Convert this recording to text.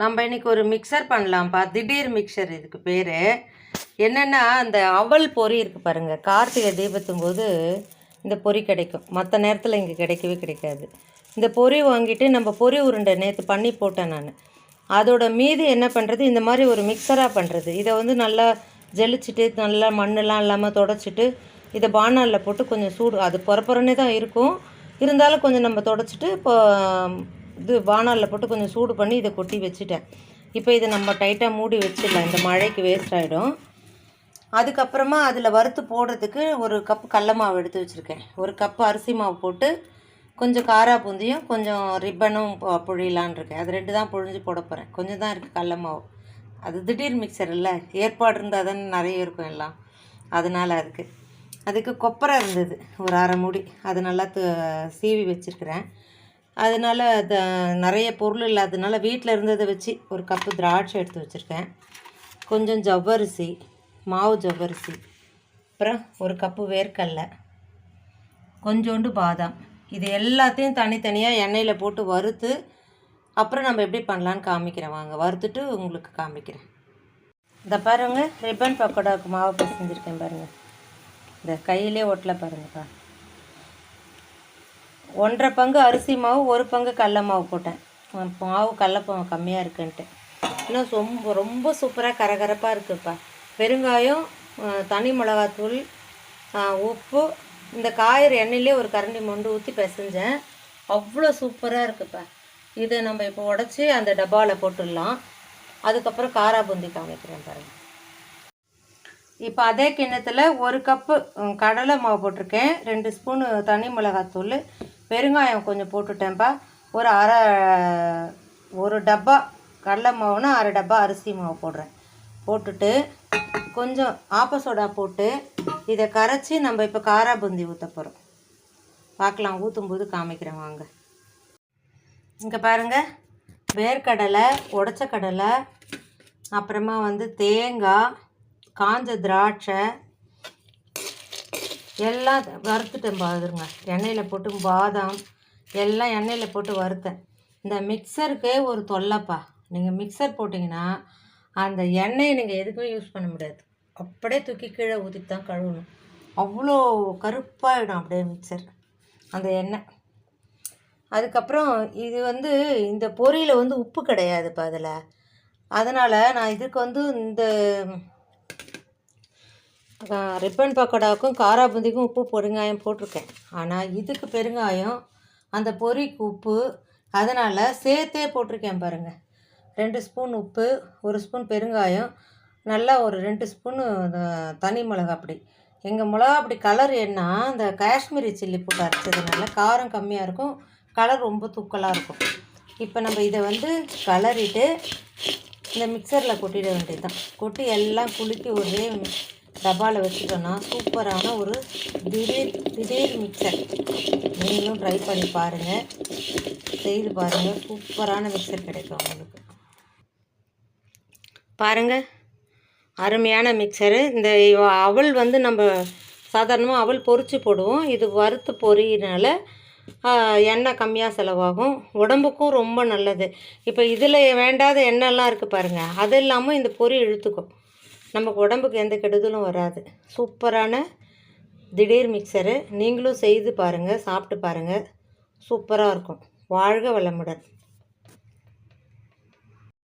நம்ம இன்றைக்கி ஒரு மிக்சர் பண்ணலாம்ப்பா. திடீர் மிக்சர் இதுக்கு பேர். என்னென்னா அந்த அவல் பொரி இருக்குது பாருங்கள். கார்த்திகை தீபத்தும் போது இந்த பொரி கிடைக்கும். மற்ற நேரத்தில் இங்கே கிடைக்கவே கிடைக்காது. இந்த பொரி வாங்கிட்டு நம்ம பொரி உருண்டை நேற்று பண்ணி போட்டேன் நான். அதோட மீது என்ன பண்ணுறது, இந்த மாதிரி ஒரு மிக்சராக பண்ணுறது. இதை வந்து நல்லா ஜெலிச்சிட்டு நல்லா மண்ணெல்லாம் இல்லாமல் தொடச்சிட்டு இதை பானாலில் போட்டு கொஞ்சம் சூடு, அது பொறப்புறனே தான் இருக்கும், இருந்தாலும் கொஞ்சம் நம்ம தொடச்சிட்டு இப்போ இது பானாலில் போட்டு கொஞ்சம் சூடு பண்ணி இதை கொட்டி வச்சுட்டேன். இப்போ இதை நம்ம டைட்டாக மூடி வச்சிடலாம், இந்த மழைக்கு வேஸ்ட் ஆகிடும். அதுக்கப்புறமா அதில் வறுத்து போடுறதுக்கு ஒரு கப்பு கடல மாவு எடுத்து வச்சுருக்கேன். ஒரு கப்பு அரிசி மாவு போட்டு கொஞ்சம் காரா பூந்தியும் கொஞ்சம் ரிப்பனும் புழியலான் இருக்கேன். அது 2 தான் புழிஞ்சு போட போகிறேன். கொஞ்சம் தான் இருக்குது கடல மாவு. அது திடீர் மிக்சர் இல்லை, ஏற்பாடு இருந்தால் தானே நிறைய இருக்கும் எல்லாம், அதனால் அதுக்கு கொப்பரை இருந்தது ஒரு அரை மூடி, அது நல்லா சீவி வச்சுருக்கிறேன். அதனால் நிறைய பொருள் இல்லாததுனால வீட்டில் இருந்ததை வச்சு ஒரு கப்பு திராட்சை எடுத்து வச்சுருக்கேன். கொஞ்சம் ஜவ்வரிசி, மாவு ஜவ்வரிசி, அப்புறம் ஒரு கப்பு வேர்க்கடலை, கொஞ்சோண்டு பாதாம். இது எல்லாத்தையும் தனித்தனியாக எண்ணெயில் போட்டு வறுத்து அப்புறம் நம்ம எப்படி பண்ணலான்னு காமிக்கிறேன். வாங்க வறுத்துட்டு உங்களுக்கு காமிக்கிறேன். இந்த பாருங்கள், ரிப்பன் பக்கோடாவுக்கு மாவு பிசைஞ்சிருக்கேன் பாருங்கள். இந்த கையிலே ஒட்டலை பாருங்கப்பா. 1.5 பங்கு அரிசி மாவு, 1 பங்கு கடல மாவு போட்டேன். மாவு கடல கம்மியாக இருக்குன்ட்டு. இன்னும் ரொம்ப சூப்பராக கரகரப்பாக இருக்குதுப்பா. பெருங்காயம், தனி மிளகாத்தூள், உப்பு, இந்த காய்கறி எண்ணெயிலே ஒரு கரண்டி மொண்டு ஊற்றி பிசைஞ்சேன். அவ்வளோ சூப்பராக இருக்குதுப்பா. இதை நம்ம இப்போ உடச்சி அந்த டப்பாவில் போட்டுடலாம். அதுக்கப்புறம் காரா பூந்தி காமிக்கிறேன் பாருங்கள். இப்போ அதே கிண்ணத்தில் 1 கப்பு கடலை மாவு போட்டிருக்கேன், 2 ஸ்பூனு தனி மிளகாத்தூள், பெருங்காயம் கொஞ்சம் போட்டுட்டேன்ப்பா. ஒரு டப்பா கடலை மாவுனா 1/2 டப்பா அரிசி மாவு போடுறேன். போட்டுட்டு கொஞ்சம் ஆப்ப சோடா போட்டு இதை கரைச்சி நம்ம இப்போ காரா பூந்தி ஊற்ற போகிறோம். பார்க்கலாம், ஊற்றும்போது காமிக்கிறேன் வாங்க. இங்கே பாருங்கள், வேர்க்கடலை, உடச்ச கடலை, அப்புறமா வந்து தேங்காய், காஞ்ச திராட்சை எல்லாம் வறுத்துட்டேன் பாருங்க. எண்ணெயில் போட்டு பாதாம் எல்லாம் எண்ணெயில் போட்டு வறுத்தேன். இந்த மிக்சருக்கு ஒரு தொல்லைப்பா. நீங்கள் மிக்சர் போட்டிங்கன்னா அந்த எண்ணெயை நீங்கள் எதுக்குமே யூஸ் பண்ண முடியாது. அப்படியே தூக்கி கீழே ஊற்றிட்டு தான் கழுவணும். அவ்வளோ கருப்பாகிடும் அப்படியே மிக்சர் அந்த எண்ணெய். அதுக்கப்புறம் இது வந்து இந்த பொரியில் வந்து உப்பு கிடையாதுப்பா அதில். அதனால் நான் இதுக்கு வந்து இந்த ரிப்பன் பக்கோடாவுக்கும் காரா பூந்திக்கும் உப்பு பெருங்காயம் போட்டிருக்கேன். ஆனால் இதுக்கு பெருங்காயம், அந்த பொரிக்கு உப்பு, அதனால் சேர்த்தே போட்டிருக்கேன் பாருங்கள். 2 ஸ்பூன் உப்பு, 1 ஸ்பூன் பெருங்காயம், நல்லா ஒரு 2 ஸ்பூனு தனி மிளகாப்பொடி. எங்கள் மிளகாப்பொடி கலர் என்ன, இந்த காஷ்மீரி சில்லி போட்டு அரைச்சதுனால காரம் கம்மியாக இருக்கும், கலர் ரொம்ப தூக்கலாக இருக்கும். இப்போ நம்ம இதை வந்து கலரிட்டு இந்த மிக்சரில் கொட்டிட வேண்டியது தான். கொட்டி எல்லாம் குலுக்கி ஒரே டப்பாவில் வச்சுட்டோன்னா சூப்பரான ஒரு திடீர் மிக்சர். நீங்களும் ட்ரை பண்ணி பாருங்கள், செய்து பாருங்கள். சூப்பரான மிக்சர் கிடைக்கும் உங்களுக்கு. பாருங்கள், அருமையான மிக்சரு. இந்த அவல் வந்து நம்ம சாதாரணமாக அவல் பொரித்து போடுவோம். இது வறுத்து பொரியினால எண்ணெய் கம்மியாக செலவாகும், உடம்புக்கும் ரொம்ப நல்லது. இப்போ இதில் வேண்டாத எண்ணெய்லாம் இருக்குது பாருங்கள், அது இல்லாமல் இந்த பொரி இழுத்துக்கும், நமக்கு உடம்புக்கு எந்த கெடுதலும் வராது. சூப்பரான திடீர் மிக்சரு. நீங்களும் செய்து பாருங்கள், சாப்பிட்டு பாருங்கள், சூப்பராக இருக்கும். வாழ்க வளமுடன்.